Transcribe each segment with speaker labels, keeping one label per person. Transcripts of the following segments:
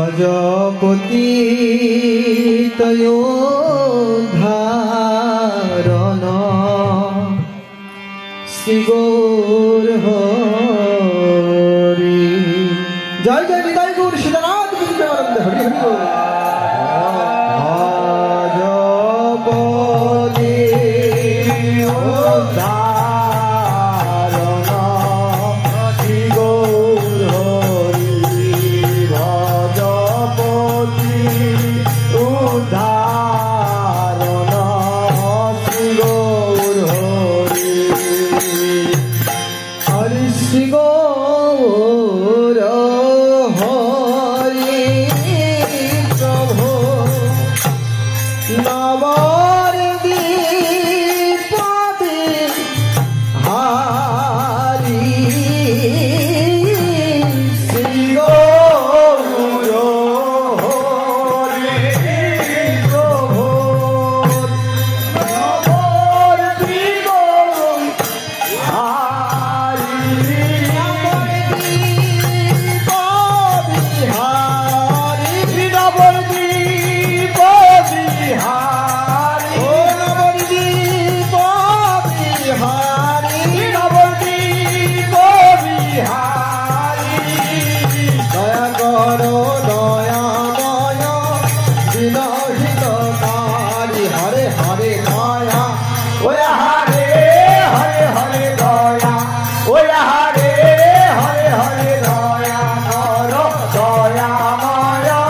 Speaker 1: ভজপতি তয়োধারণ শ্রী গৌর হরি। জয় জয় নিতাই গৌর সীতানাথ বিষ্ণুনন্দ হরি হরি বল। ভজপতি উদ্ধারণ শ্রী গৌর হরি। ভজপতি উদ্ধারণ শ্রী গৌর হরি। হরি শ্রী গৌর হরি প্রভু নবদ্বীপ বিহারি। শ্রী গৌর হরি প্রভু নবদ্বীপ হরে হরে দয়া ওয়া হরে হরে হরে দয়া ওয়া হরে হরে হরে দয়া কর দয়া মায়া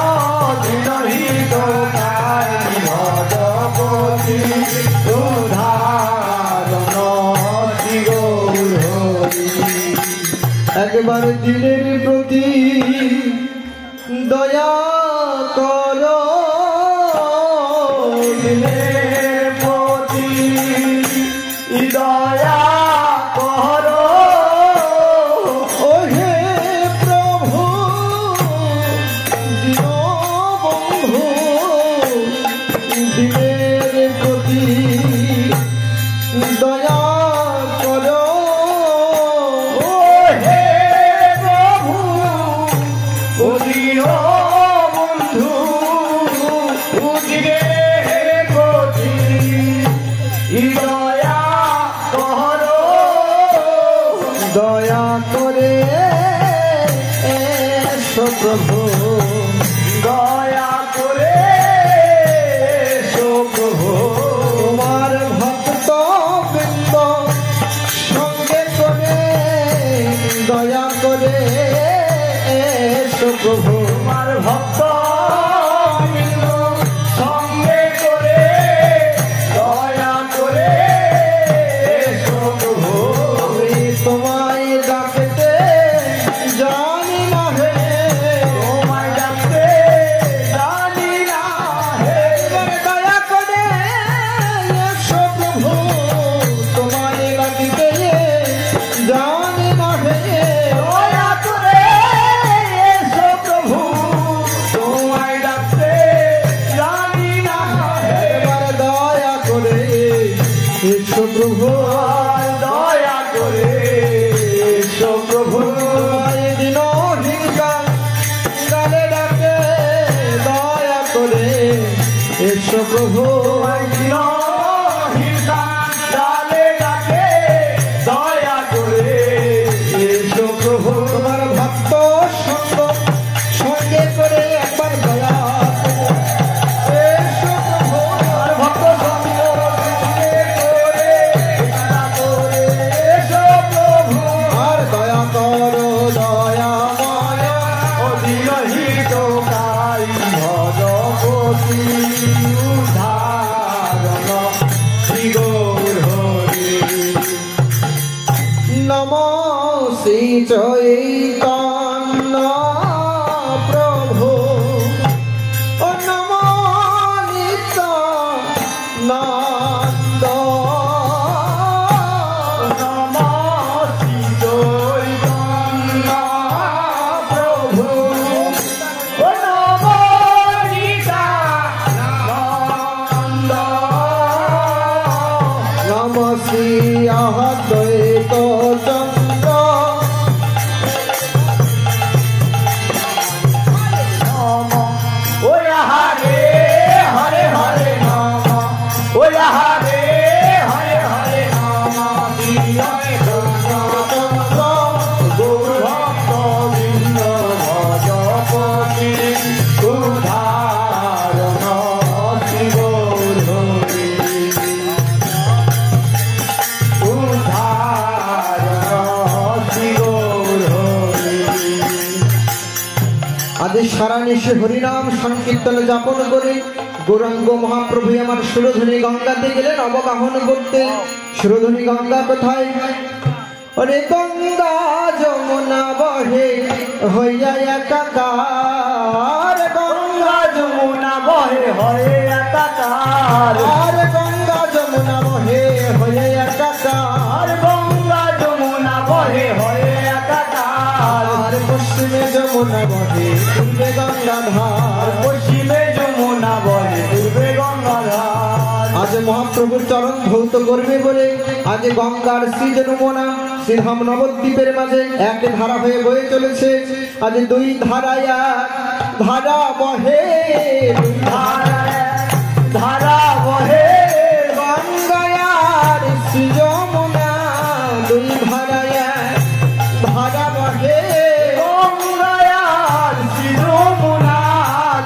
Speaker 1: দিনহিত কারি। ভজপতি উদ্ধারণ শ্রী গৌর হরি। একবার দিনের প্রতি দয়া কর, দিনের প্রতি দয়া কর। ও হে প্রভু দীনবন্ধু, দিনের প্রতি দয়া কর। ও হে প্রভু দীনবন্ধু, দিনের প্রতি দয়া কর। দয়া করে এসো প্রভু, দয়া করে এসো প্রভু। তোমার ভক্ত বৃন্দ সঙ্গে করে দয়া করে এসো প্রভু। তোমার ভক্ত বৃন্দ সঙ্গে করে দয়া করে এসো প্রভু। আমি তোমায় ডাকতে জানি না হে, তোমায় ডাকতে জানি না হে। দয়া করে এসো প্রভু, তোমায় ডাকতে জানি না হে। দয়া করে এসো প্রভু, তোমায় ডাকতে জানি না হে। এবার দয়া করে এসো প্রভু, দয়া করে এসো প্রভু। দিনহীন গালে ডাকে দয়া করে এসো প্রভু। দিনহীন গালে ডাকে দয়া করে এসো প্রভু। তোমার ভক্ত সঙ্গ সঙ্গে করে একবার দয়া এসো প্রভু। তোমার ভক্ত সঙ্গ সঙ্গে করে দয়া করে এসো প্রভু। আর দয়া করো দয়া মায়া অধীনহিত কারি। ভজপতি উদ্ধারণ শ্রী গৌর হরি। নমো শ্রী চৈতন্য প্রভু, ও নমো নিত্যানন্দ। নমো শ্রী চৈতন্য প্রভু, ও নমো নিত্যানন্দ। নমো শ্রী অদ্বৈত চন্দ্র আজ সারা নিশে হরিনাম সংকীর্তন যাপন করে গৌরাঙ্গ মহাপ্রভু আমার সুরধনী গঙ্গাতে গেলেন অবগাহন করতে। সুরধনী গঙ্গা কোথায়? ওরে গঙ্গা যমুনা বহে হইয়া একাকার, গঙ্গা যমুনা বহে হয়ে একাকার, আর গঙ্গা যমুনা বহে হয়ে একাকার, গঙ্গা যমুনা বহে হয়ে একাকার। আর পশ্চিমে যমুনা বহে পূর্বে গঙ্গাধার, পশ্চিমে যমুনা বহে পূর্বে গঙ্গাধার। আজ মহাপ্রভুর চরণ ধৌত করবে বলে আজ গঙ্গার শ্রী যমুনা শ্রীধাম নবদ্বীপের মাঝে এক ধারা হয়ে বয়ে চলেছে। আজ দুই ধারায় ধারা বহে, ধারা বহে গঙ্গায়ার শ্রী যমুনা, দুই ধারায় ধারা বহে গঙ্গায়ার শ্রী যমুনা,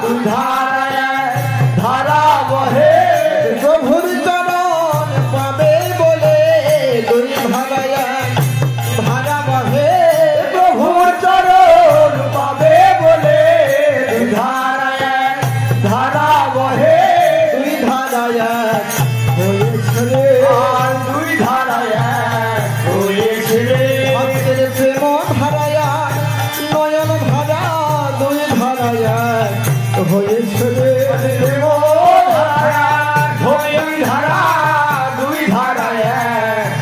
Speaker 1: দুই ধারায় ধারা বহে। প্রভুর চরণ পাবে বলে দুই ধারায় ধারা বহে, প্রভুর চরণ পাবে বলে দুই ধারায় ধারা বহে। দুই ধারায় হয়েছে রে, আর দুই ধারায় হয়েছে রে ভক্তের প্রেম ধারায় নয়ন ধারা, দুই ধারায় হয়েছে রে প্রেম ধারা, নয়ন ধারা, দুই ধারায়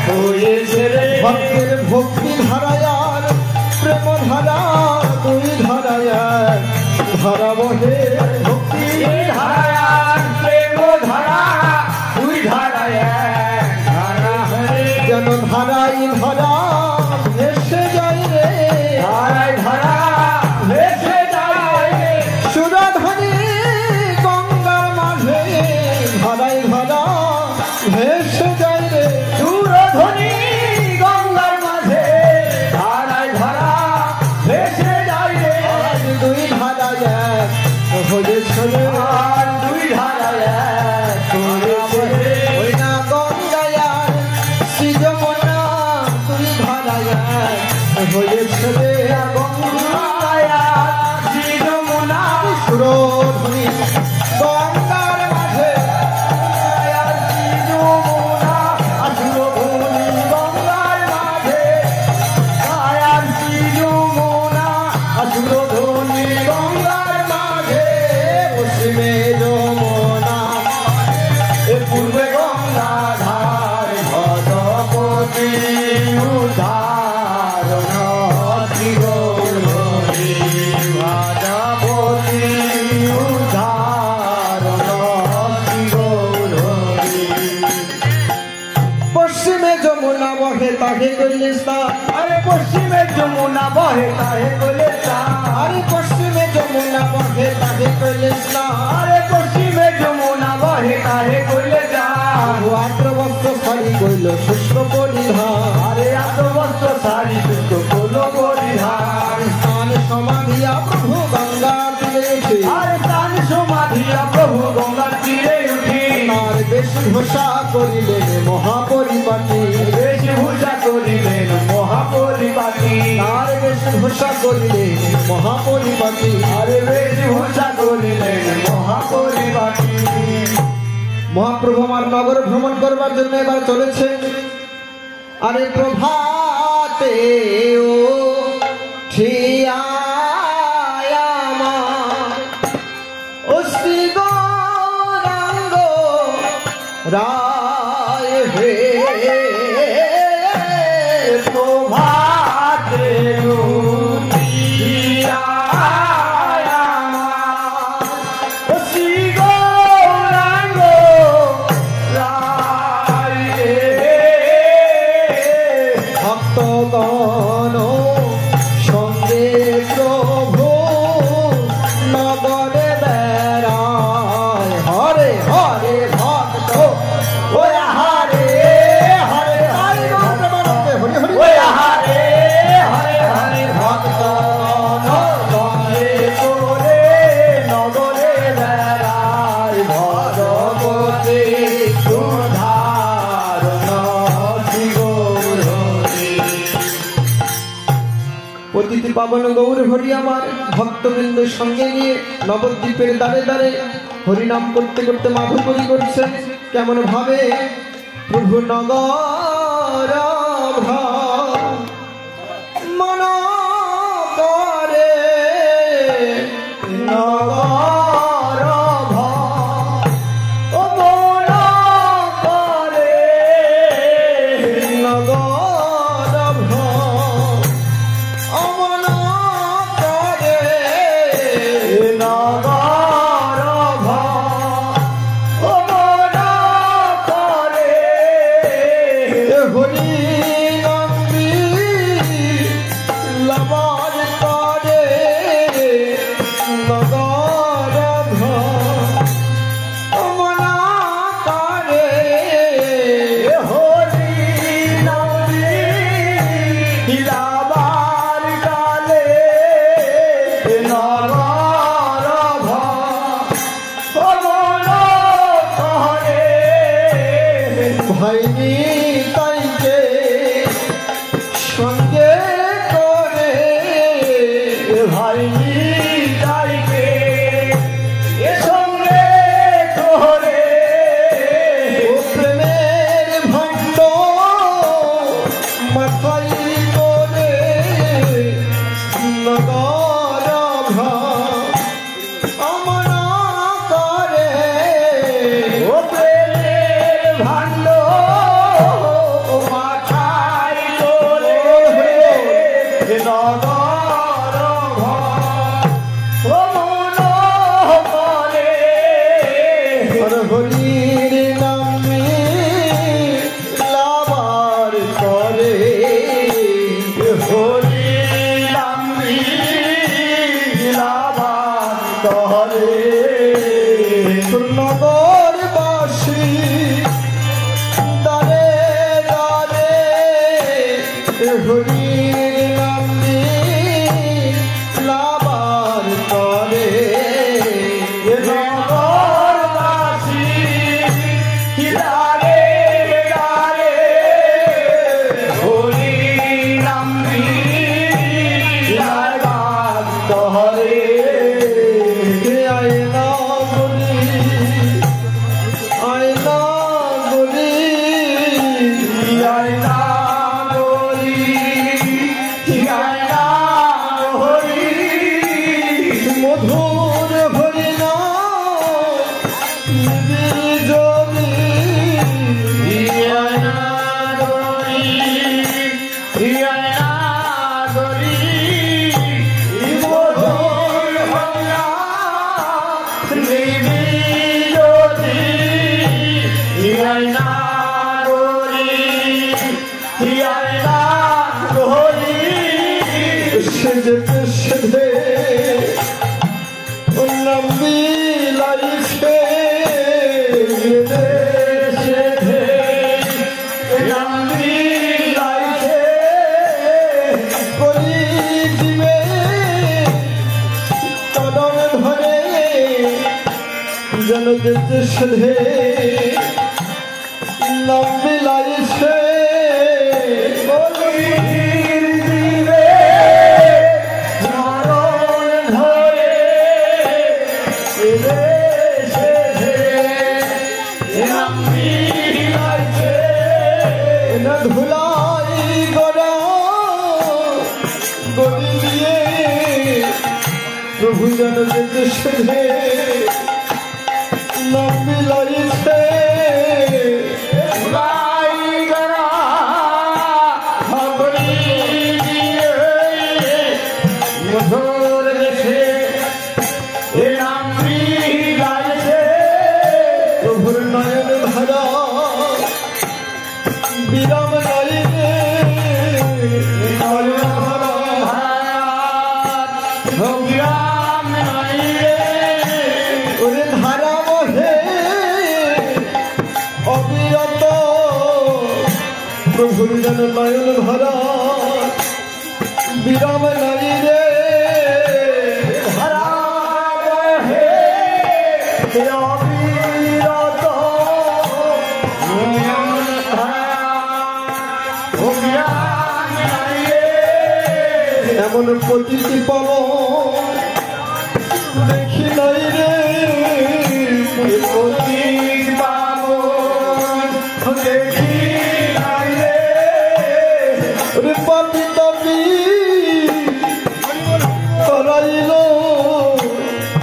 Speaker 1: হয়েছে রে ভক্তের ভক্তি ধারায় প্রেম ধারা, দুই ধারায় ধারা বহে। ভক্তি ধারায় প্রেম ধারা, দুই ধারায় ধারা হরে, যেন ধারাই ধরা ভেসে যায় রে, ধারাই ধরা ভেসে যায় রে। সুরধনী গঙ্গার মাঝে ধারাই ধরা ভেসে যায় রে, সুরধনী গঙ্গার মাঝে ধারাই ধরা ভেসে যায় রে। আজ দুই ধারায় হয়েছে রে, আর দুই ধারায় হয়েছে রে। ওই না গঙ্গায়ার শ্রী যমুনা, দুই ধারায় হয়েছে রে গঙ্গায়ার শ্রী যমুনা। সুরধনী গঙ্গার মাঝে গঙ্গায়ার শ্রী যমুনা, সুরধনী গঙ্গার মাঝে গঙ্গায়ার শ্রী যমুনা, সুরধনী গঙ্গার মাঝে। পশ্চিমে যমুনা পূর্বে গঙ্গাধার, ভজপতি উদ্ধারণ শ্রী গৌরহরি, ভজপতি উদ্ধারণ শ্রী গৌরহরি। পশ্চিমে যমুনা বহে তাহে করলে স্নান, আরে পশ্চিমে যমুনা বহে তাহে করলে স্নান, আরে পশ্চিমে যমুনা বহে তাহে করলে স্নান, আরে পশ্চিমে যমুনা বহে তাহে করলে স্নান। আদ্র বস্ত্র শাড়ি কইল শুষ্ক পরিধান, আরে আদ্র বস্ত্র শাড়ি শুষ্ক কইল পরিধান। স্নান সমাধিয়া প্রভু গঙ্গার তীরে উঠে, আরে স্নান সমাধিয়া প্রভু গঙ্গার তীরে উঠে। তার বেশভূষা করিলেন মহাপরিপাটি, বেশভূষা করিলেন মহাপরিপাটি, তার বেশভূষা করিলেন মহাপরিপাটি, আরে বেশভূষা করিলেন মহাপরিপাটি। মহাপ্রভু আমার নগর ভ্রমণ করবার জন্য এবার চলেছে। আরে প্রভাতে ও ঠিয়া ও শ্রী গৌরাঙ্গ রায় হে, প্রভাতে উঠিয়া ও শ্রী গৌরাঙ্গ রায় হে। ভক্তগণ সঙ্গে প্রভু নগরে বেড়ায়, হরে হরে ভক্ত ওই হরে হরে হরে হরে হরে ওই হরে হরে হরে ভক্ত নগরে করে নগরে বেড়ায়, ভগবতী উদ্ধারণ শ্রী গৌরহরি। অতিথি পাবন গৌর হরি আমার ভক্তবৃন্দ সঙ্গে নিয়ে নবদ্বীপের দ্বারে দ্বারে হরিনাম করতে করতে মাধুকরী করছেন। কেমন ভাবে প্রভু নগর মন করে নগর ও মন করে নগর অমন করে নগর ও মন করে হরি নন্দী লবণ করে নগর অমন করে হরি নন্দী লাবার কালে নগর অমন করে ভাইনি তাইকে সঙ্গে করে ভাইনি তাইকে সঙ্গে করে ও প্রেমের ভণ্ড মাথায় করে নগর অমন করে ও প্রেমের ভণ্ড মাথায় করে নগর অমন করে হরির নামে লাবার করে হরি নামে লাবার করে নগরবাসী দারে দারে হরির নামে লাবার করে নগরবাসী দারে দারে হরি নামে লাবার করে আয়না গলি আয়না গলি আয়না গলি আয়না হরি মধুর হরিনা জমি আয়না গলি আয়না গলি মধুর হরিনা সেজেতে সেধে লম্বি লাইছে সেধে লম্বি লাইছে করি দিবে কদম ধরে যেন যেতে সেধে লম্বি লাইছে ধুলাই গড়া গড়ি দিয়ে প্রভু যেন যেতে সেধে লম্বি লাইছে ধুলাই গড়া গড়ি দিয়ে মধুর দেশে লম্বি লাইছে প্রভুর নয়ন ধারা বিরাম লাইনে নয়ন ধারা বিরাম লাইনে ওরে ধারা বহে অবিরত প্রভুর যেন নয়ন ধারা বিরাম লাইনে ধারা বহে অবিরত এমন প্রতিটি পল দেখি নাই রে দেখি নাই রে পাপি তাপি করাইল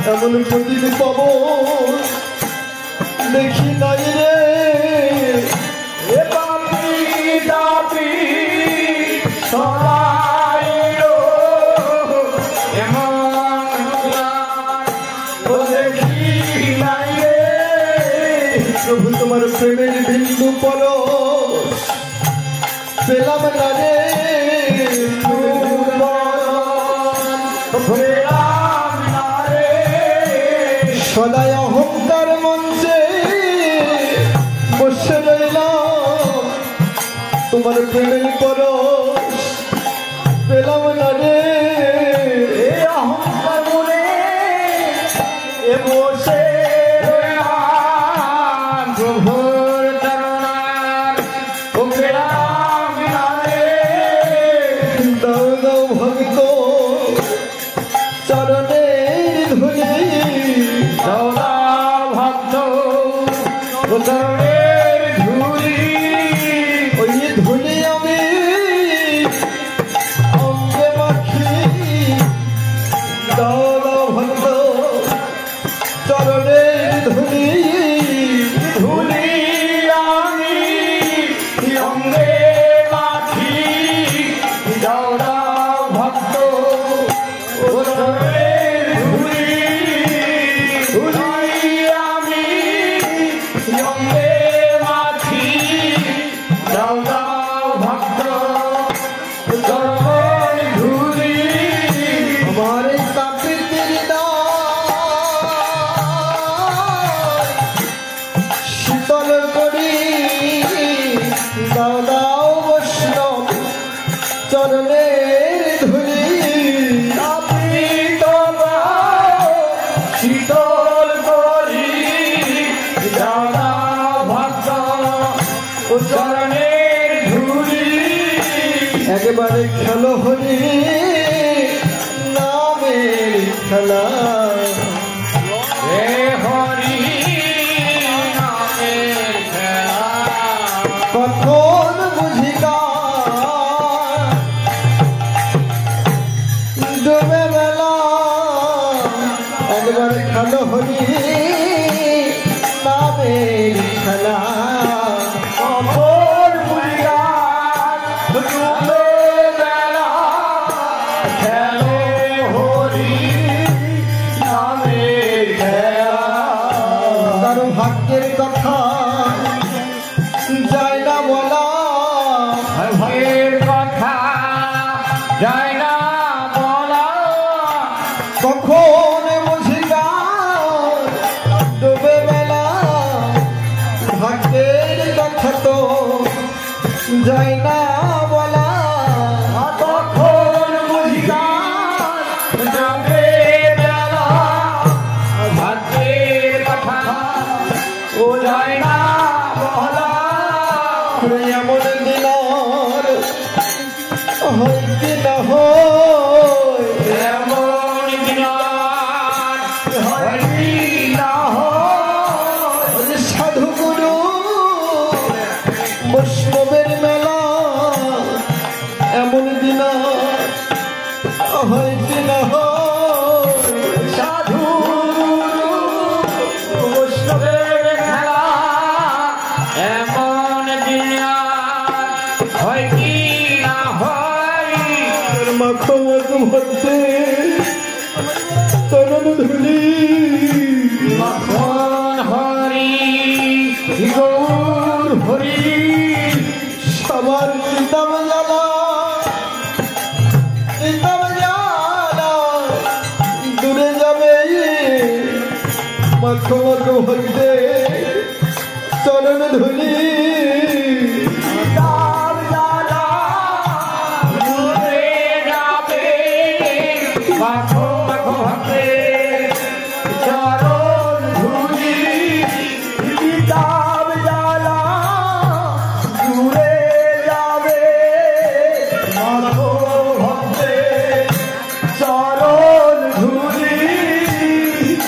Speaker 1: এমন প্রতিটি পল দেখি নাই রে পাপি তাপি প্রভু তোমার প্রেমের বিন্দু পর পেলাম না রে সদাই অহংকার মঞ্চে বসে রইলাম তোমার প্রেমের পর পেলাম না রে অহংকার মনে এ বসে প্রভুর চরণার ও পেলাম না রে দাও দাও ভক্ত চরণের ধুলি দাও দাও ভক্ত চরণের ধুলি ওই ধুলি আমি অঙ্গে মাখি দাও দাও ভক্ত চরণের ধুলি ধুলি আমি অঙ্গে মাখি দাও দাও ভক্ত চরণের ধুলি ধুলি আমি অঙ্গে মাখি দাও দাও ভক্ত চরণের ধুলি আমার তাপির শীতল করি দাও দাও বৈষ্ণব চরণের ধুলি শীতল করি দাও দাও ভক্ত চরণের ধুলি একেবারে খেলো হরি নামের খেলা হরি নামের খেলা কখন বুঝিকা ডুবে বেলা একবার খেলো হরি নামের খেলা কখন বুঝিকা ডুবে বেলা খেলো হরি নামের খেলা তার ভাগ্যের কথা যায় না বলা ভাগ্যের কথা যায় না বলা কখন বুঝিকা ডুবে বেলা ভাগ্যের কথা তো যায় না বলা কখন বুঝিকা ডুবে বেলা ভাগ্যের কথা ও যায় না বলা এমন দিনার হইতে না হয় এমন দিনার হইতে না হয় সাধু গুরু বৈষ্ণবের মেলা এমন দিনার হইতে না হয় সাধু গুরু বৈষ্ণবের খেলা এমন দিনার হয় কি না হয় মাখো মাখো ভক্তে চরণ ধুলি মাখন হরি গৌর হরি সবার চিতাম জ্বালা দূরে যাবে মাখো মাখো ভক্তে চরণ ধুলি মাখো মাখো ভক্তে চরণ ধুলি তার জ্বালা দূরে যাবে মাখো ভক্তে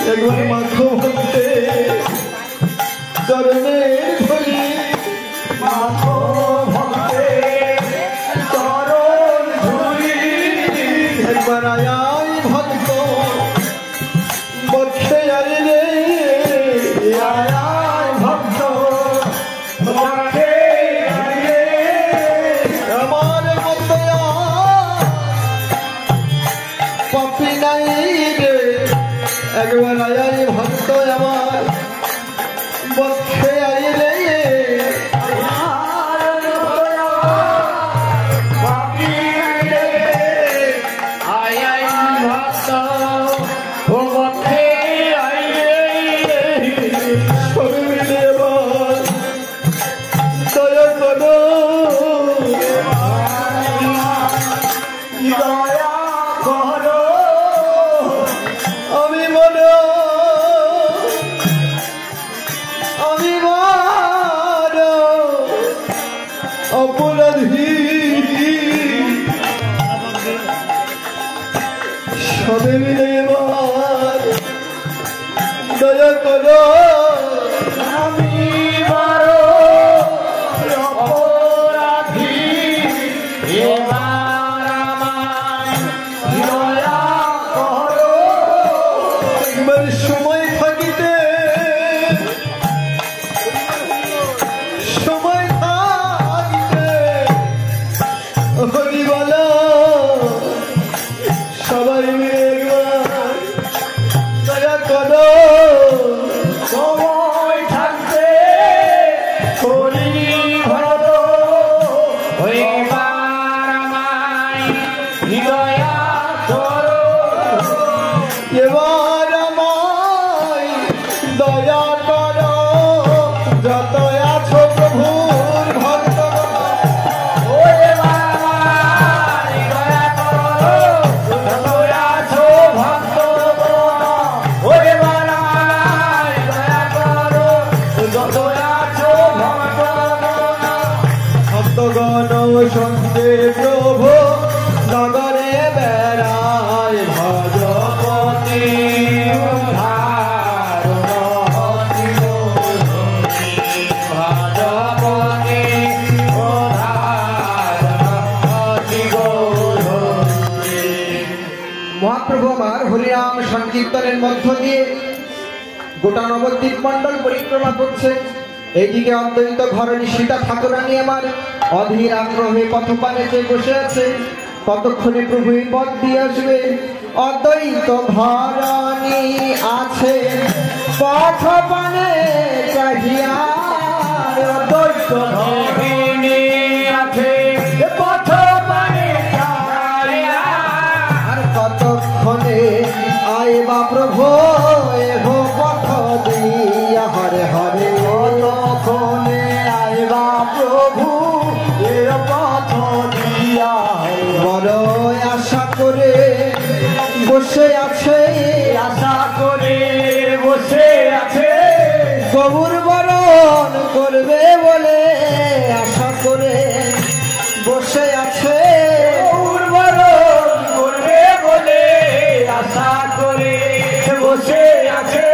Speaker 1: একবার মাখো ভক্তে চরণের ধুলি মাখো ভক্তে চরণ ধুলি একবার আয় ভক্ত বক্ষে আয় রে আয় ভক্ত বক্ষে আয় রে আমার মতো পাপি নাই রে একবার আয় ভক্ত আমার বক্ষে আয় রে অপরাধী সবে মিলে এবার দয়া করো আমি বারো অপরাধী এবার আমায় দয়া করো একবার সময় থাকিতে হরিবলা সবাই মিলে একবার দয়া করো সময় থাকতে হরি হলো এবার আমায় দয়া করো এবার আমায় দয়া করো যত আছো প্রভুর ভক্ত সন্তে প্রভু নগরে বেড়ায় ভজপতি মহাপ্রভু আমার হরিনাম সংকীর্তনের মধ্য দিয়ে গোটা নবদ্বীপ মন্ডল পরিক্রমা করছে। এইদিকে অদ্বৈত ঘরণী সীতা ঠাকুরানী আমার অধীর আগ্রহে পথপানে বসে আছে। কতক্ষণে প্রভু পথ দিয়ে আসবে। অদ্বৈত ঘরণী আছে পথপানে চাহিয়া, অদ্বৈত ঘরণী আছে পথপানে চাহিয়া। আর কতক্ষণে আইবা প্রভু এগো পথ দিয়া হরে হরে। কতক্ষণে আইবা প্রভু এ পথ দিয়া বড় আশা করে বসে আছে, আশা করে বসে আছে। গৌর বরণ করবে বলে আশা করে বসে আছে। গৌর বরণ করবে বলে আশা করে বসে আছে।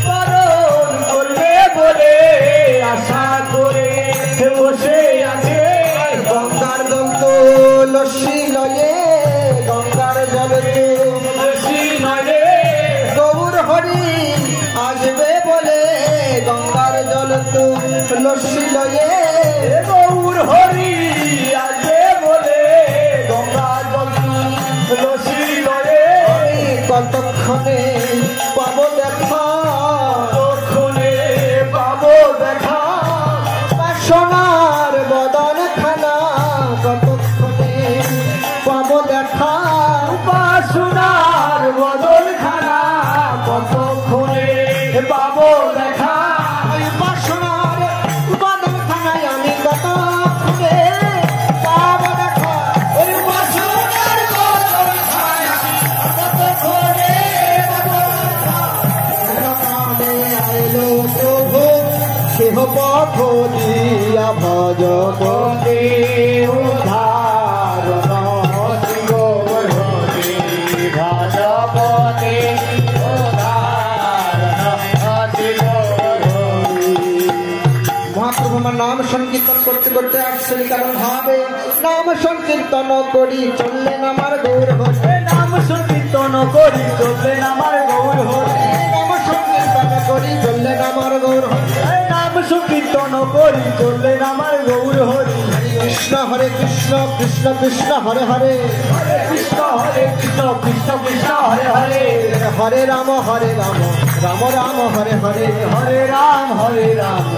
Speaker 1: বরণ করবে বলে আশা করে বসে আছে। গঙ্গার দন্ত লস্যি নয়ে, গঙ্গার জলে লস্যি নয়ে। গৌর হরি আসবে বলে গঙ্গার জল তো লস্যি লয়ে। গৌর হরি আসবে বলে গঙ্গার জল লস্যি লয়ে। কতক্ষণে পাবো দেখা, কতক্ষণে পাবো দেখা সোনার বদন খানা। কতক্ষণে পাবো দেখা সোনার বদন খানা। কতক্ষণে পাবো দেখা সোনার বদন খানায় আমি কতক্ষণে পাবো দেখা। ওই সোনার বদন খানায় কতক্ষণে পাবো দেখা। আইলো প্রভু সেহ পথ দিয়া ভজপতি উদ্ধার ভজপতি নাম সংকীর্তন করতে করতে আসছেন কেমন ভাবে নাম সংকীর্তন করি চললেন আমার গৌর হরে
Speaker 2: নাম সংকীর্তন করি চললেন আমার গৌর হরে
Speaker 1: নাম সংকীর্তন করি চললেন আমার গৌর হরে
Speaker 2: নাম সংকীর্তন করি চললেন আমার গৌর হরে
Speaker 1: কৃষ্ণ হরে কৃষ্ণ কৃষ্ণ কৃষ্ণ হরে হরে
Speaker 2: হরে কৃষ্ণ কৃষ্ণ কৃষ্ণ হরে হরে
Speaker 1: হরে রাম রাম রাম হরে হরে
Speaker 2: হরে রাম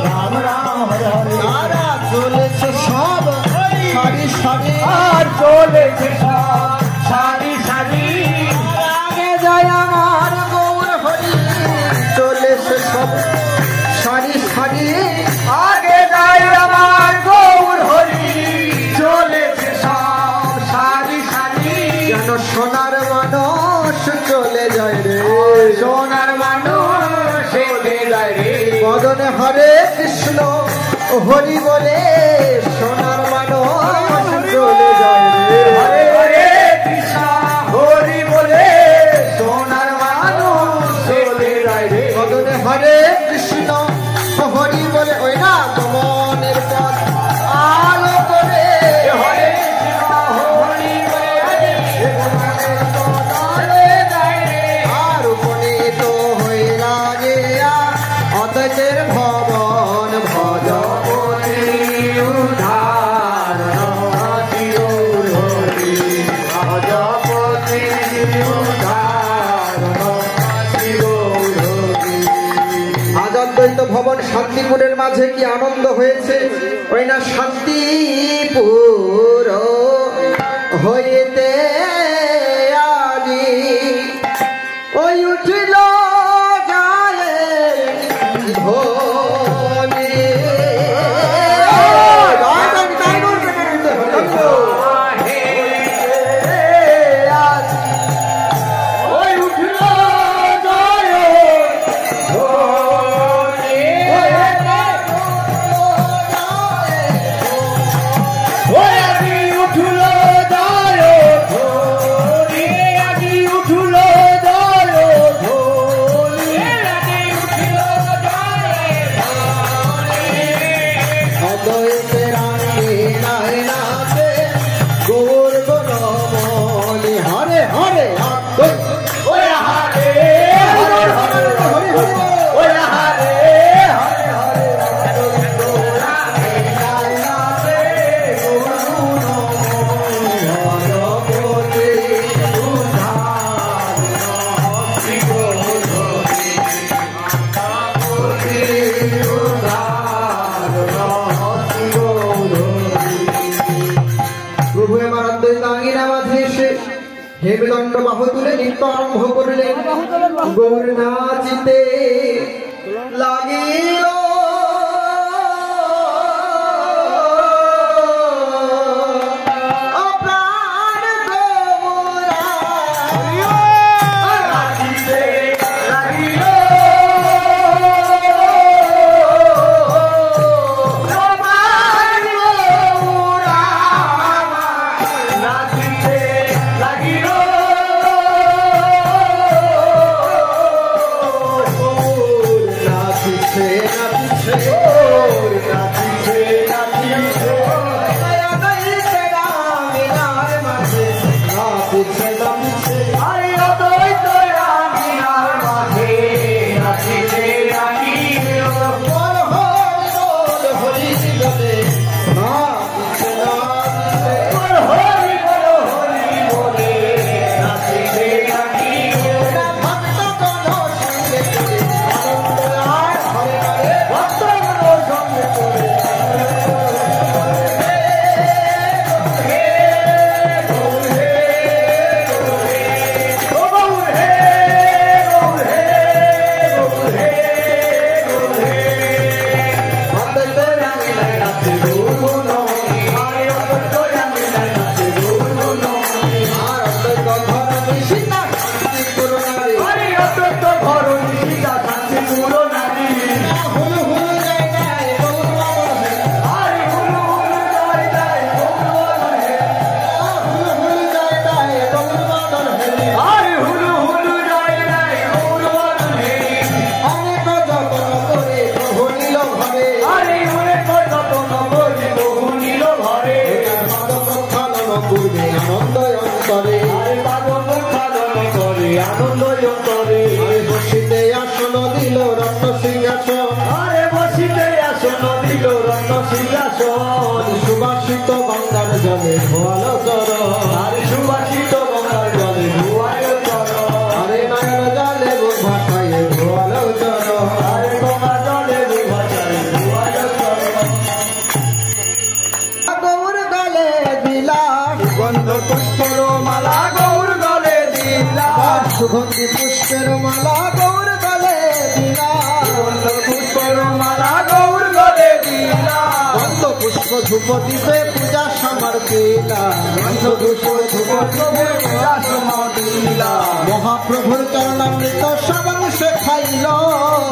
Speaker 2: রাম রাম হরে হরে
Speaker 1: তারা চলেছে সব সারি সারি
Speaker 2: আর চলেছে সব সারি সারি
Speaker 1: আগে যায় আমার গৌর হরি চলেছে সব সারি সারি
Speaker 2: আগে যায় আমার গৌর হরি চলেছে সব সারি সারি
Speaker 1: যেন সোনার মানুষ চলে যায় রে
Speaker 2: সোনার মানুষ চলে যায় রে
Speaker 1: বদনে হরে কৃষ্ণ হরি বলে সোনার মানুষ চলে যায় রে
Speaker 2: হরে হরে কৃষ্ণ হরি বলে সোনার মানুষ চলে যায় রে
Speaker 1: বদনে হরে কৃষ্ণ হরি বলে ওই না গমনের পথ আলো করে
Speaker 2: হরে কৃষ্ণ হরি বলে গমনের পথ আলো যায় রে
Speaker 1: আর উপনীত হইলা যে অতচের ভবন ভজপতি
Speaker 2: উদ্ধার শিরোর হরি ভজপতি উদ্ধার শিরোর হরি
Speaker 1: আজ অদ্বৈত ভবন শান্তিপুরের মাঝে কি আনন্দ হয়েছে ওই না শান্তিপুর হইতে আজি ওই উঠিল যায় ধনী
Speaker 2: ওই উঠল জয় ওই আজি উঠল জয় ধরি আজি উঠল জয় ধরি আজি উঠল জয়
Speaker 1: অদ্বৈতে রানী নাই নাচে গৌর গণমণি হরে হরে অদ্বৈত
Speaker 2: ওই হারে হরে হরে হরে ওই হারে হরে হরে
Speaker 1: প্রভু আমার অদ্বৈতাঙ্গিনা মাঝে এসে হেমদণ্ড বাহু তুলে নৃত্য আরম্ভ করলেন গৌর নাচিতে লাগিল অপ্রাণ গৌরা
Speaker 2: নাচিতে লাগিল তোমার গৌরা নাচিতে লাগিল
Speaker 1: নাচিছে নাচিছে
Speaker 2: নাচিতে নাচিতে
Speaker 1: অদ্বৈতে রামিনার মাঝে নাচিছে নাচিছে
Speaker 2: আরে অদ্বৈত রামিনার মাঝে নাচিতে লাগিল
Speaker 1: বল হরি বলে নাচিছে নাচিছে
Speaker 2: হরি বলে নাচিতে লাগিল
Speaker 1: ভক্ত গণ সঙ্গে করে আনন্দ আর হরে হরে
Speaker 2: ভক্তগণ সঙ্গে করে হে হে আনন্দ অন্তরে
Speaker 1: বসিতে আসন দিল রত্ন সিংহাসন
Speaker 2: আরে বসিতে আসন দিল রত্ন সিংহাসন
Speaker 1: সুবাসিত গঙ্গার জলে ধোয়ালো চরণ
Speaker 2: আরে সুবাসিত গঙ্গার জলে ধোয়ালো চরণ
Speaker 1: আরে নয়ন জলে বুক ভাসায় ধোয়ালো চরণ
Speaker 2: আরে গঙ্গা জলে ভাষায় ধোয়ালো চরণ
Speaker 1: গৌর গলে দিলা
Speaker 2: গন্ধ পুষ্পর মালা গৌর গলে দিলা
Speaker 1: সুগন্ধি পুষ্পের মালা গৌর গলে দিলা
Speaker 2: গন্ধ পুষ্পর মালা গৌর গলে দিলা
Speaker 1: গন্ধ পুষ্প ধূপ দিবে পূজা সমর্পিলা গন্ধ পুষ্প ধূপ দিবে পূজা
Speaker 2: সমর্পিলা
Speaker 1: মহাপ্রভুর চরণামৃত সবান সে খাইল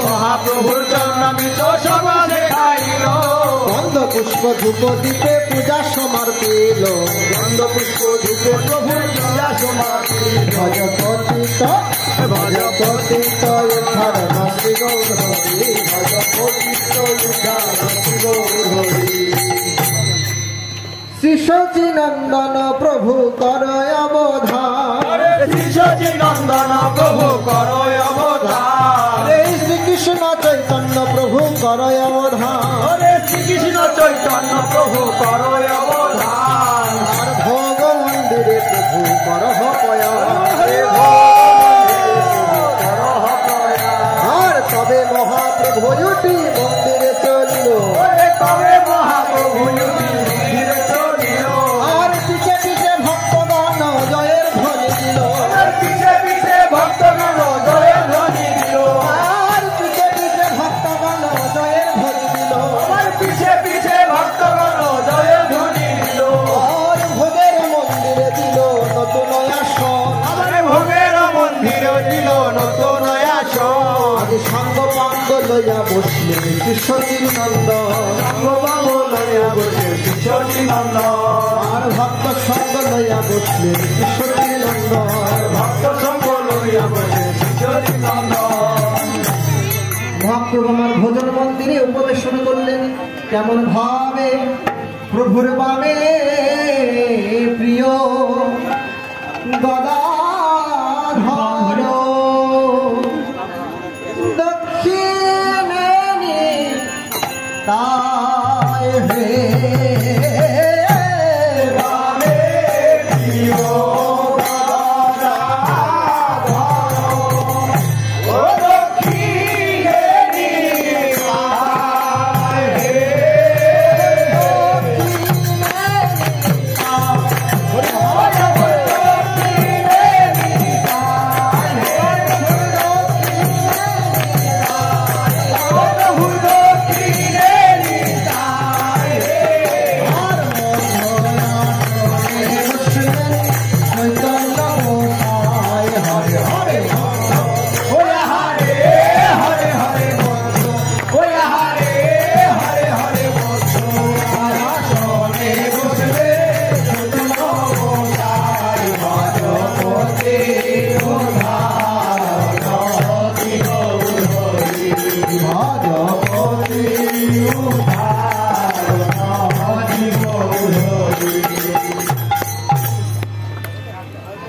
Speaker 2: মহাপ্রভুর চরণামৃত সমাজে খাইল
Speaker 1: গন্ধ পুষ্প ধূপ দিবে পূজা সমর্পিল
Speaker 2: গন্ধ পুষ্প ধূপে প্রভুর পূজা সমাপিল
Speaker 1: ভজ পতিত উদ্ধার শ্রী গৌর হরি
Speaker 2: ভজ পবিত্র উদ্ধার শ্রী গৌর হরি
Speaker 1: শ্রী সচিনন্দন প্রভু করয় অবধান
Speaker 2: শ্রী নন্দন প্রভু করয় অবতার
Speaker 1: রে শ্রীকৃষ্ণ চৈতন্য প্রভু করয় অবধান
Speaker 2: হরে শ্রীকৃষ্ণ চৈতন্য প্রভু করয় অবতার
Speaker 1: আর ভোগ মন্দিরে প্রভু করহ পয়া
Speaker 2: হরে করহ প্রয়া
Speaker 1: আর তবে মহাপ্রভু মন্দিরে চলিল
Speaker 2: হরে তবে মহাপ্রভু ধীরে চলিল
Speaker 1: আর পিছে পিছে ভক্তগণ জয়ের ধ্বনি দিল
Speaker 2: পিছে পিছে ভক্তগণ জয়ের ধ্বনি দিল
Speaker 1: আর পিছে পিছে ভক্তগণ জয়ের ধ্বনি দিল
Speaker 2: আমার পিছে পিছে ভক্তগণ জয়ের ধ্বনি দিল
Speaker 1: আর ভোগের মন্দিরে দিল নতুন আসন
Speaker 2: আমার ভোগের মন্দির দিল নতুন আসন
Speaker 1: আদি সঙ্গ পাঙ্গ লইয়া বসলেন কৃষ্ণজির নন্দন
Speaker 2: ভগবান লইয়া বসে কিশোরী নন্দন
Speaker 1: আর ভক্ত সঙ্গ লইয়া বসলেন কৃষ্ণজির নন্দন
Speaker 2: ভক্ত সঙ্গ লইয়া বসে কিশোরী নন্দন
Speaker 1: মহাপ্রভু আমার ভোজন মন্দিরে উপবেশ শুরু করলেন কেমন ভাবে প্রভুর বাবে প্রিয় গদাধর দক্ষিণে তাই হে
Speaker 2: বাবে প্রিয় ও দক্ষিণে নিবায় হে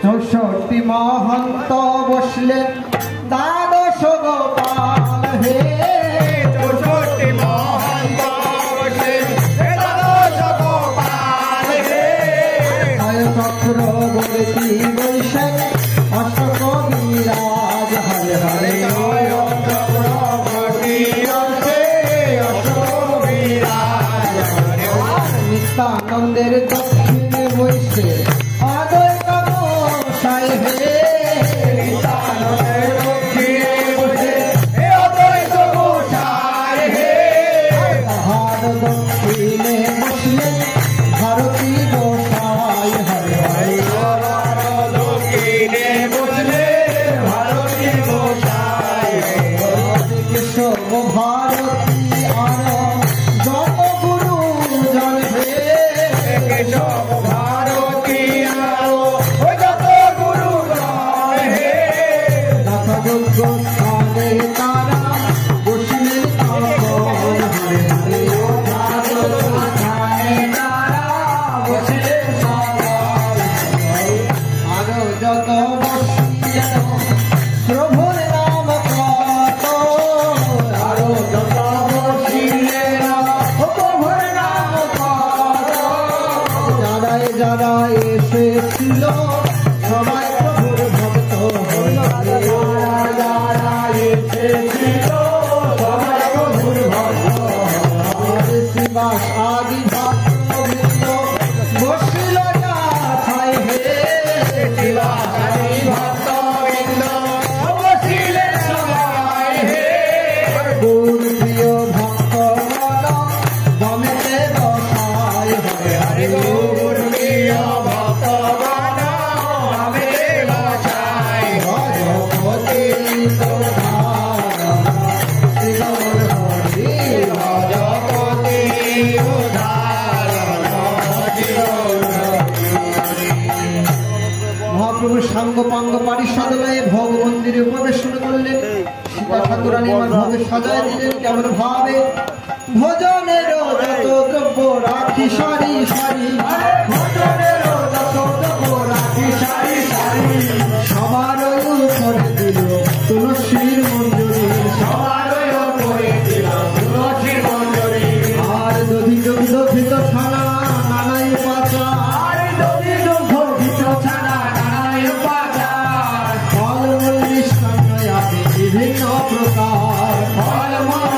Speaker 1: চৌষট্টি মহন্ত বসলেন দ্বাদশ গোপাল হে
Speaker 2: চৌষট্টি মহন্ত বসে দ্বাদশ গোপাল হে
Speaker 1: চক্রবর্তী বৈশাখ অষ্টক বিরাজ হরে হরে নিত্যানন্দের দক্ষিণে বৈশে অদ্বৈত গোসাই হে তাহার দক্ষিণে বসলেন ভারতী গোসাই হরে হরে কৃষ্ণ ভারতী আর যত গুরু জন হে যজ্ঞ স্থানে তারা বসলেন তখন হরে হরে আরো যত বসি যেন প্রভুর নাম কত আরো যত বসিলে প্রভুর নাম কত যারাই যারা এসেছিল সবাই প্রভুর ভক্ত হইয়াছে যারা এসেছিল সবাই প্রভুর ভক্ত হইয়াছে শিবাস আদি ভক্ত বসিল যাথায় হে শিবাস আদি ভক্ত বসিলেন সবাই হে গুরু প্রিয় ভক্ত মন বমেতে বসায় হরে হরে গুরু প্রিয় ভক্ত মন বমেতে বসায় ভজপতি মহাপ্রভু সাঙ্গ পাঙ্গ পারিষদলয়ে ভোগ মন্দিরে প্রবেশন করলেন। সীতা ঠাকুরানী আমার ভোগে সাজায় দিলেন কেমন ভাবে ভোজনের যত দ্রব্য রাখি সারি সারি ভোজনের যত দ্রব্য রাখি সারি সারি সবার উপরে দিল তুলসীর মঞ্জুরি সবার উপরে দিল তুলসীর মঞ্জুরি আর দধি দগ্ধ ভিত ছানা নানাই পাতা আর দধি দগ্ধ ভিত ছানা নানাই পাতা ফলমূল মিষ্টান্ন আছে বিভিন্ন প্রকার ফলমূল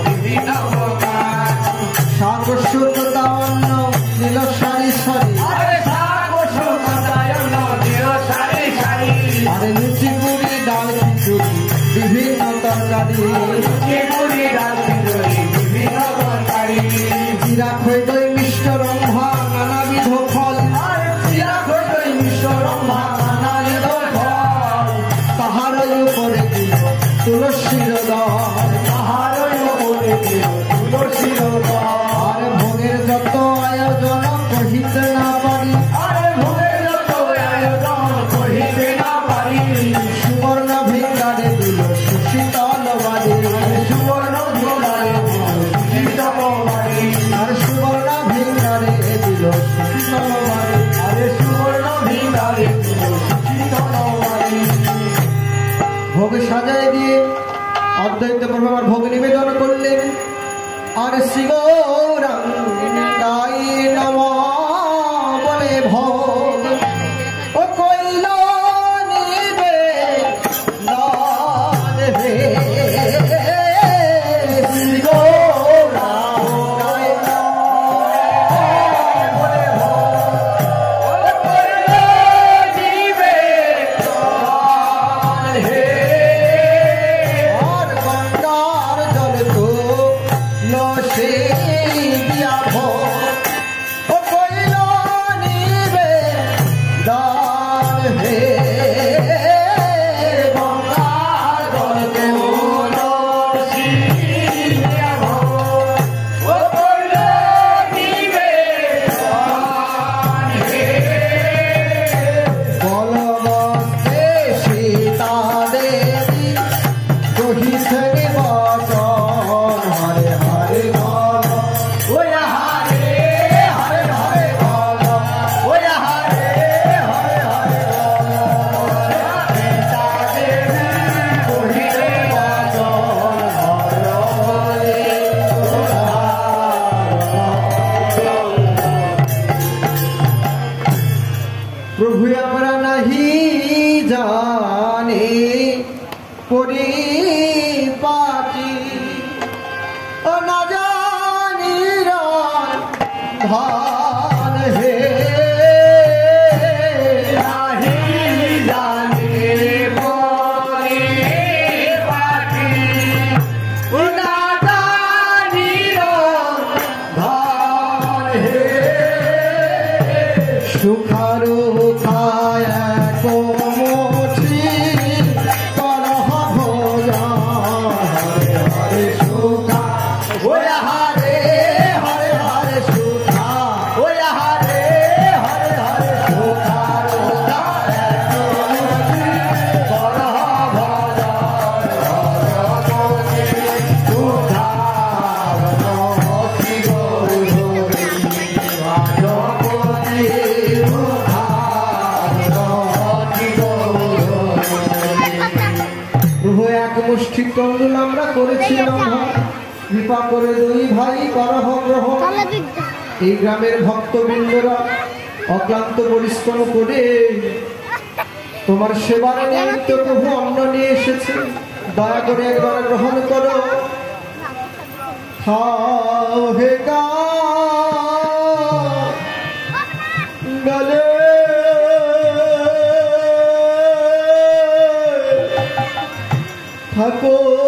Speaker 1: বিভিন্ন প্রকার শাক শুদ্ধতা অন্ন নীল সারি সারি আরে শাক শুদ্ধতা অন্ন নীল সারি সারি আরে লুচি পুরি ডাল খিচুড়ি বিভিন্ন তরকারি লুচি পুরি ডাল খিচুড়ি বিভিন্ন তরকারি জিরা খই দই মিষ্ট রম্ভা নানাবিধ ফল আরে জিরা খই দই মিষ্ট রম্ভা নানাবিধ ফল তাহার উপরে দিল তুলসীর দল তাহার উপরে দিল তুলসীর দল আরে ভোগের যত আয়োজন কহিতে না পারি আরে ভোগের যত আয়োজন কহিতে না পারি সুবর্ণ ভিঙ্গারে দিল সুশীতল বাড়ি সুবর্ণ ভিঙ্গারে সুশীতল বাড়ি আর সুবর্ণ ভিঙ্গারে দিল সুশীতল বাড়ি আরে সুবর্ণ ভিঙ্গারে দিল সুশীতল বাড়ি ভোগ সাজায় দিয়ে অদ্বৈত প্রভু আমার ভোগ নিবেদন করলেন আর শ্রী গৌরাঙ্গাই নমঃ বলে ভোগ ও কইল নিবেদন হে শ্রী গৌরাঙ্গাই নমঃ বলে ভোগ ও কইল নিবেদন হে আর গঙ্গার জল তো লসে দিয়া ভোগ ও কইল নিবেদন হে গঙ্গার জল তো লসে দিয়া ভোগ ও কইল নিবেদন হে বলবস্তে সীতা দেবী কহিছেন বচন হরে হরে বল ওই হরে হরে হরে বল ওই হরে হরে হরে বল সীতা দেবী কহিছেন বচন হরে হরে প্রভু আমরা নাহি জানে পরিপাটি ও না জানি ধান হে নাহি জানে পরিপাটি ও না জানি ধান হে সুখারো খায় কোমঠি করহ ভোজন হরে হরে সুখা ওই হরে হরে হরে সুখা ওই হরে হরে হরে সুখারো খায় কোমঠি করহ ভোজন হরে সুখা নমঃ গৌরী এক মুষ্টি তন্ডুল আমরা করেছিলাম ভাই, কৃপা করে দুই ভাই করহ গ্রহণ। এই গ্রামের ভক্তবৃন্দরা অক্লান্ত পরিশ্রম করে তোমার সেবার নিমিত্ত প্রভু অন্ন নিয়ে এসেছে, দয়া করে একবার গ্রহণ করো। খাও হে গলে ঠাকুর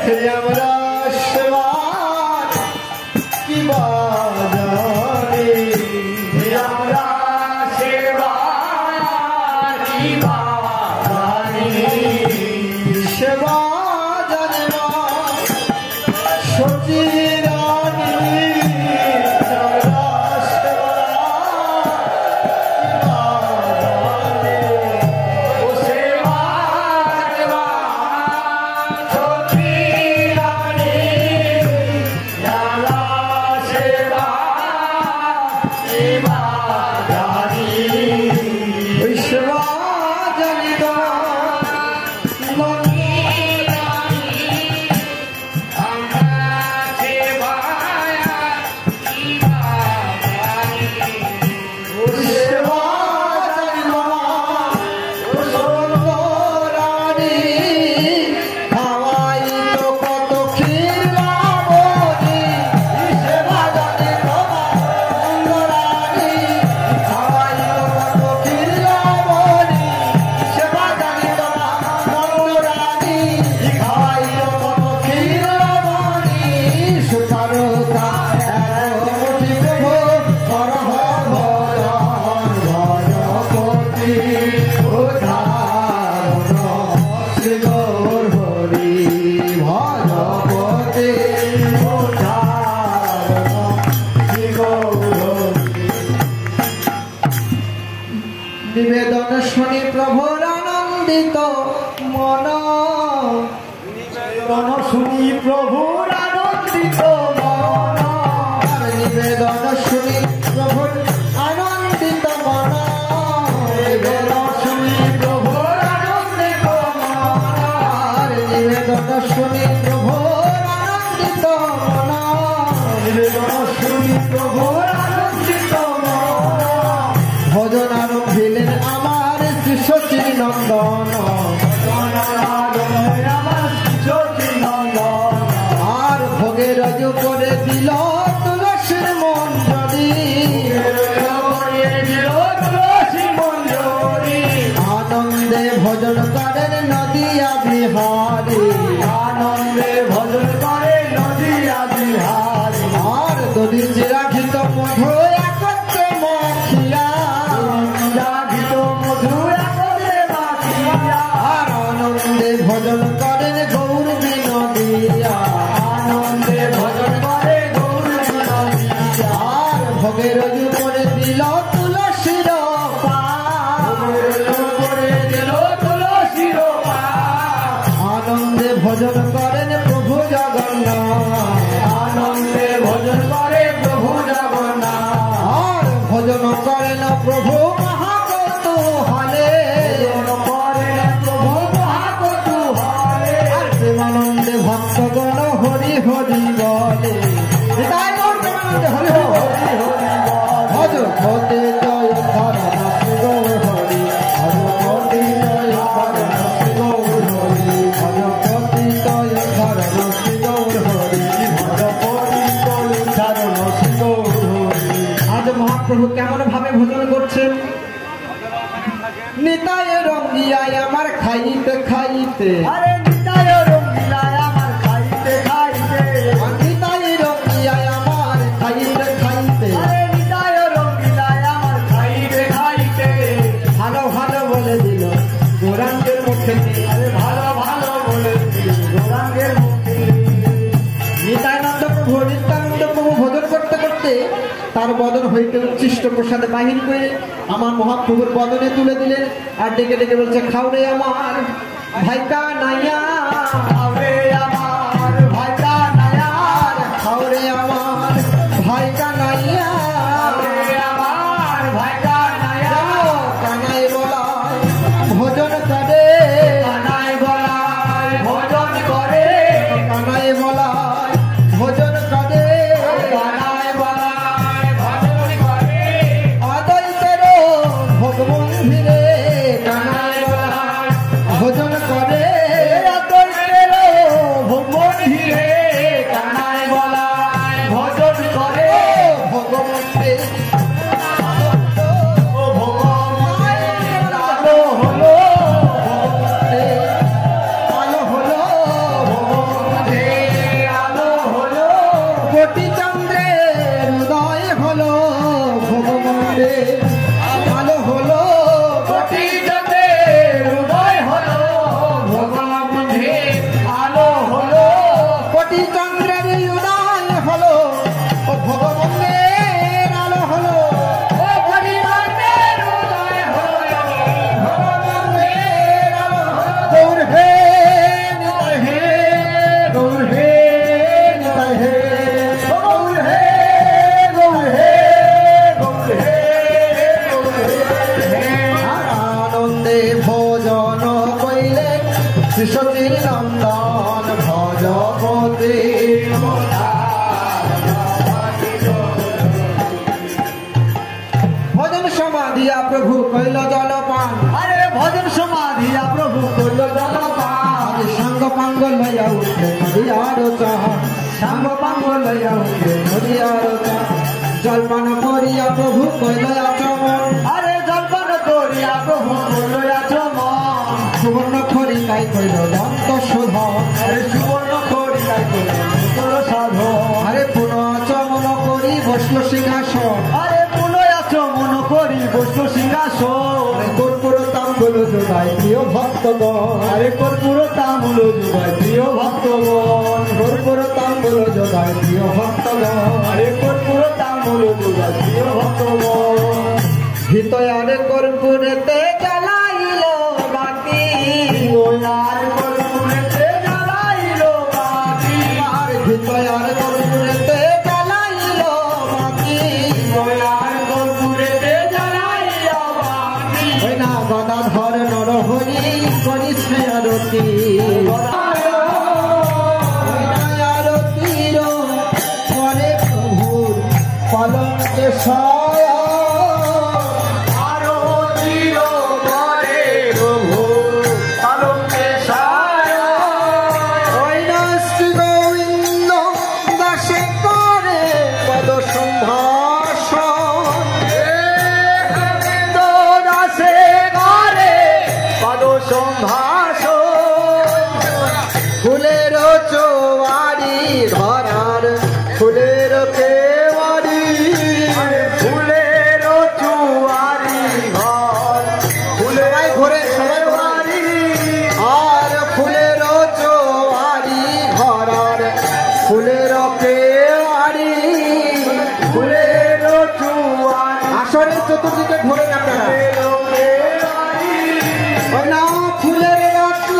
Speaker 1: আমরা সেবা কি বাজারে
Speaker 2: আমরা সেবা কি বাজারে
Speaker 1: সেবা জানে না সচি রানী আমরা সেবা কি বাজারে
Speaker 2: ও সেবা দেবা সখী রানী আমরা সেবা কি বাজারে
Speaker 1: ওই সেবা জানি না নিবেদন শুনি প্রভুর আনন্দিত মন
Speaker 2: নিবেদন শুনি প্রভুর আনন্দিত মন
Speaker 1: নিবেদন শুনি প্রভুর আনন্দিত মন
Speaker 2: নিবেদন শুনি প্রভুর আনন্দিত মন
Speaker 1: নিবেদন শুনি প্রভুর আনন্দিত মন
Speaker 2: নিবেদন শুনি প্রভুর আনন্দিত মন
Speaker 1: ভজন আরম্ভিলেন আমার শ্রী সচির নন্দন আর ভোগের করে দিল তুলসীর মঞ্জরি আনন্দে ভজন করেন নদিয়া বিহারী
Speaker 2: আনন্দে ভজন করে নদিয়া বিহারী
Speaker 1: আর দধি রাখিত মধু একত্রে মাখিয়া
Speaker 2: রাখিত মধু একত্রে মাখিয়া
Speaker 1: আর আনন্দে ভজন করেন গৌর বিনোদিয়া
Speaker 2: আনন্দে ভজন করে গৌর বিনোদিয়া
Speaker 1: আর ভোগের করে দিল তুলসীর
Speaker 2: করে দিল তুলসীর পাত
Speaker 1: আনন্দে ভজন করেন প্রভু জগন্নাথ
Speaker 2: আনন্দে ভজন করে প্রভু জগন্নাথ
Speaker 1: আর ভজন করেন প্রভু মহাকৌতূহলে
Speaker 2: করেন প্রভু মহাকৌতূহলে
Speaker 1: আর প্রেমানন্দে ভক্তগণ হরি হরি বলে তাই গৌর প্রেমানন্দে হরি হরি ভজ ভতে জয় ধরণ গৌর হরি ভজ ভতে জয় ধরণ গৌর হরি ভজ ভতে জয় ধরণ গৌর হরি ভজ ভতে জয় ধরণ গৌর হরি। আজ মহাপ্রভু কেমন ভাবে ভজন করছেন নিতায় রঙ্গিয়ায় আমার খাইতে খাইতে
Speaker 2: আরে নিতায় রঙ্গিলায় আমার খাইতে খাইতে
Speaker 1: নিতায় রঙ্গিয়ায় আমার খাইতে খাইতে
Speaker 2: আরে নিতায় রঙ্গিলায় আমার খাইতে খাইতে
Speaker 1: ভালো ভালো বলে দিল গৌরাঙ্গের মুখে
Speaker 2: আরে ভালো ভালো বলে গৌরাঙ্গের মুখে
Speaker 1: নিত্যানন্দ প্রভু ভোজন করতে করতে তার বদন হইতে উচ্ছিষ্ট প্রসাদে বাহির করে আমার মহাপ্রভুর বদনে তুলে দিলেন আর ডেকে ডেকে বলছে খাওরে আমার ভাইকা নাইয়া
Speaker 2: আরে আমার ভাইটা নায়ার
Speaker 1: খাওরে আমার ভাইকা নাইয়া
Speaker 2: আরে আমার ভাইটা নায়ার
Speaker 1: কানাই বলায় ভোজন করে
Speaker 2: কানাই বলায় ভোজন করে
Speaker 1: কানাই বলায় ভোজন করে
Speaker 2: কানাই বলায় ভজন করে
Speaker 1: আদৈতের ভগবন্ধীরে কানাই বলায় ভোজন করে
Speaker 2: আদৈতের ভগবন্ধীরে কানাই বলায় ভজন করে
Speaker 1: ভগবন্ধে
Speaker 2: ও ভগবান আলো হলো
Speaker 1: আলো হলো
Speaker 2: ভগবন্ধে
Speaker 1: ভজন সমাধিয়া প্রভু কইল জলপান
Speaker 2: আরে ভজন সমাধিয়া প্রভু কইল জলপান
Speaker 1: সাঙ্গ পাঙ্গ লইয়া উঠে নদিয়ার চাহান সাঙ্গ পাঙ্গ লইয়া উঠে নদিয়ার চাহান জলপান করিয়া প্রভু কইল আচমন
Speaker 2: আরে জলপান করিয়া প্রভু কইল আচমন
Speaker 1: সুবর্ণ খরিকাই কইল দন্ত শোধন
Speaker 2: আরে সুবর্ণ খরিকাই কইল দন্ত সাধন
Speaker 1: আরে পুনঃ আচমন করি বসল সিংহাসন
Speaker 2: আরে পুনঃ আচমন করি বসল সিংহাসন
Speaker 1: কর্পূর তাম্বুল যোগায় প্রিয় ভক্তগণ
Speaker 2: আরে কর্পূর তাম্বুল যোগায় প্রিয় ভক্তগণ
Speaker 1: কর্পূর তাম্বুল যোগায় প্রিয় ভক্তগণ
Speaker 2: আরে কর্পূর তাম্বুল যোগায় প্রিয় ভক্তগণ
Speaker 1: ভিতয়ারে কর্পূরেতে জ্বালাইল বাতি
Speaker 2: আর কর্পূরেতে জ্বালাইল বাতি
Speaker 1: আর ভিতয়ারে কর্পূরেতে জ্বালাইল বাতি
Speaker 2: আর কর্পূরেতে জ্বালাইল বাতি
Speaker 1: ওই না গদাধর নরহরি করিছে আরতি আরতির পরে প্রভুর পালনকে সয়া
Speaker 2: আরতির পরে প্রভু পালনকে সায়া
Speaker 1: ওই না শ্রী গোবিন্দ দাসে করে পদ সম্ভাষণ
Speaker 2: দাসে করে পদ সম্ভাষণ
Speaker 1: ফুলের চোয়ারি ধরার ফুলের কেওয়ারি
Speaker 2: ফুলের চুয়ারি ঘর ফুলের
Speaker 1: ঘরে সবাই
Speaker 2: বাড়ি
Speaker 1: আর ফুলের চোয়ারি ধরার ফুলের কেওয়ারি
Speaker 2: ফুলের চুয়ারি
Speaker 1: আসরের চতুর্দিকে ঘোরেন আপনারা ওই না ফুলের রত্ন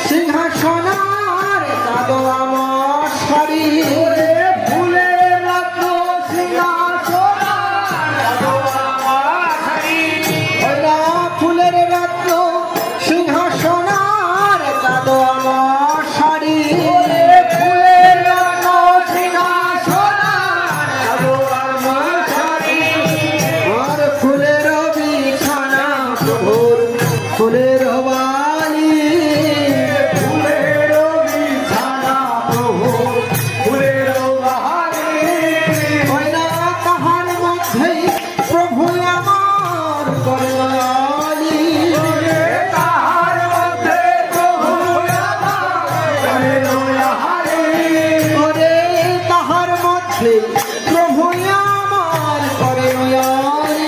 Speaker 1: সিংহাসনার কাদো আমার শাড়ি
Speaker 2: ফুলের রত্ন সিংহাসন
Speaker 1: ওই না ফুলের রত্ন সিংহাসনার কাদো আমার শাড়ি
Speaker 2: ফুলের রত্ন সিংহাসন
Speaker 1: আর ফুলের বিছানা প্রভুর ফুলের বালি
Speaker 2: ফুলের বিছানা প্রভু ফুলের বাহারি
Speaker 1: ওই না তাহার মধ্যেই প্রভু আমার করয়ালি
Speaker 2: তাহার মধ্যে প্রভু আমার হারি
Speaker 1: ওরে তাহার মধ্যে প্রভু আমার করয়ালি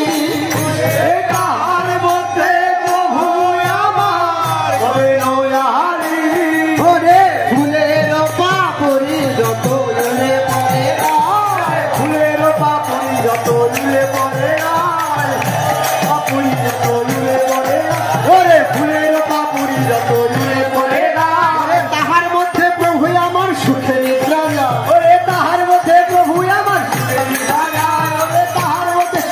Speaker 2: তাহার মধ্যে প্রভু আমার হারি
Speaker 1: ওরে ফুলের পাপড়ি যত জলে পড়ে
Speaker 2: ফুলের পাপড়ি যত জুলে পড়ে পাপড়ি যত জুলে পড়ে ওরে ফুলের পাপড়ি যত জুলে পড়ে
Speaker 1: তাহার মধ্যে প্রভু আমার সুখে নিদ্রা যায়
Speaker 2: ওরে তাহার মধ্যে প্রভু আমার সুখে নিদ্রা যায়। ওরে তাহার মধ্যে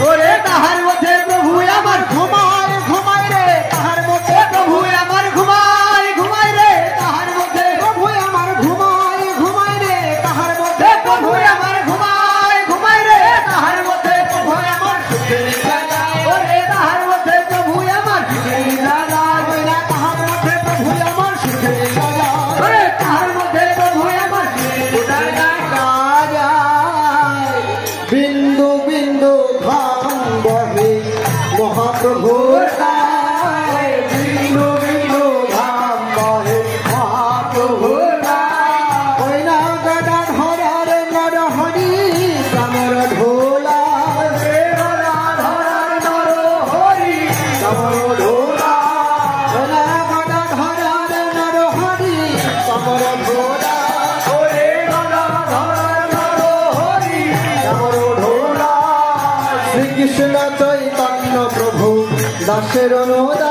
Speaker 2: ওরে তাহার মধ্যে প্রভু আমার
Speaker 1: ঘুমায় ঘুমায় রে তাহার মধ্যে
Speaker 2: প্রভু আমার ঘুমায় ঘুমায় রে তাহার মধ্যে
Speaker 1: প্রভু আমার ঘুমায় ঘুমায় রে তাহার মধ্যে
Speaker 2: প্রভু আমার ঘুমায় ঘুমায় রে তাহার মধ্যে প্রভু আমার সুখে নিদ্রা যায়। ওরে তাহার মধ্যে প্রভু আমার সুখে নিদ্রা যায়।
Speaker 1: ওই না তাহার মধ্যে প্রভু আমার সুখে নিদ্রা যায়
Speaker 2: ওরে তাহার মধ্যে প্রভু আমার সুখে নিদ্রা যায়।
Speaker 1: রাজায় বিন্দু বিন্দু ঘাম বহে মহাপ্রভুর গায়ে।
Speaker 2: বিন্দু বিন্দু ঘাম বহে মহাপ্রভুর গায়ে।
Speaker 1: ওই না গদা ধরার নরহরি কামর ঢোলা
Speaker 2: হে গদা ধরার নরহরি কামর ঢোলা।
Speaker 1: ওই না গদা ধরার নরহরি কামর ঢোলা
Speaker 2: ওরে গদা ধরার নরহরি কামর ঢোলা।
Speaker 1: শ্রীকৃষ্ণ চৈতন্য প্রভু দাসের অনুদা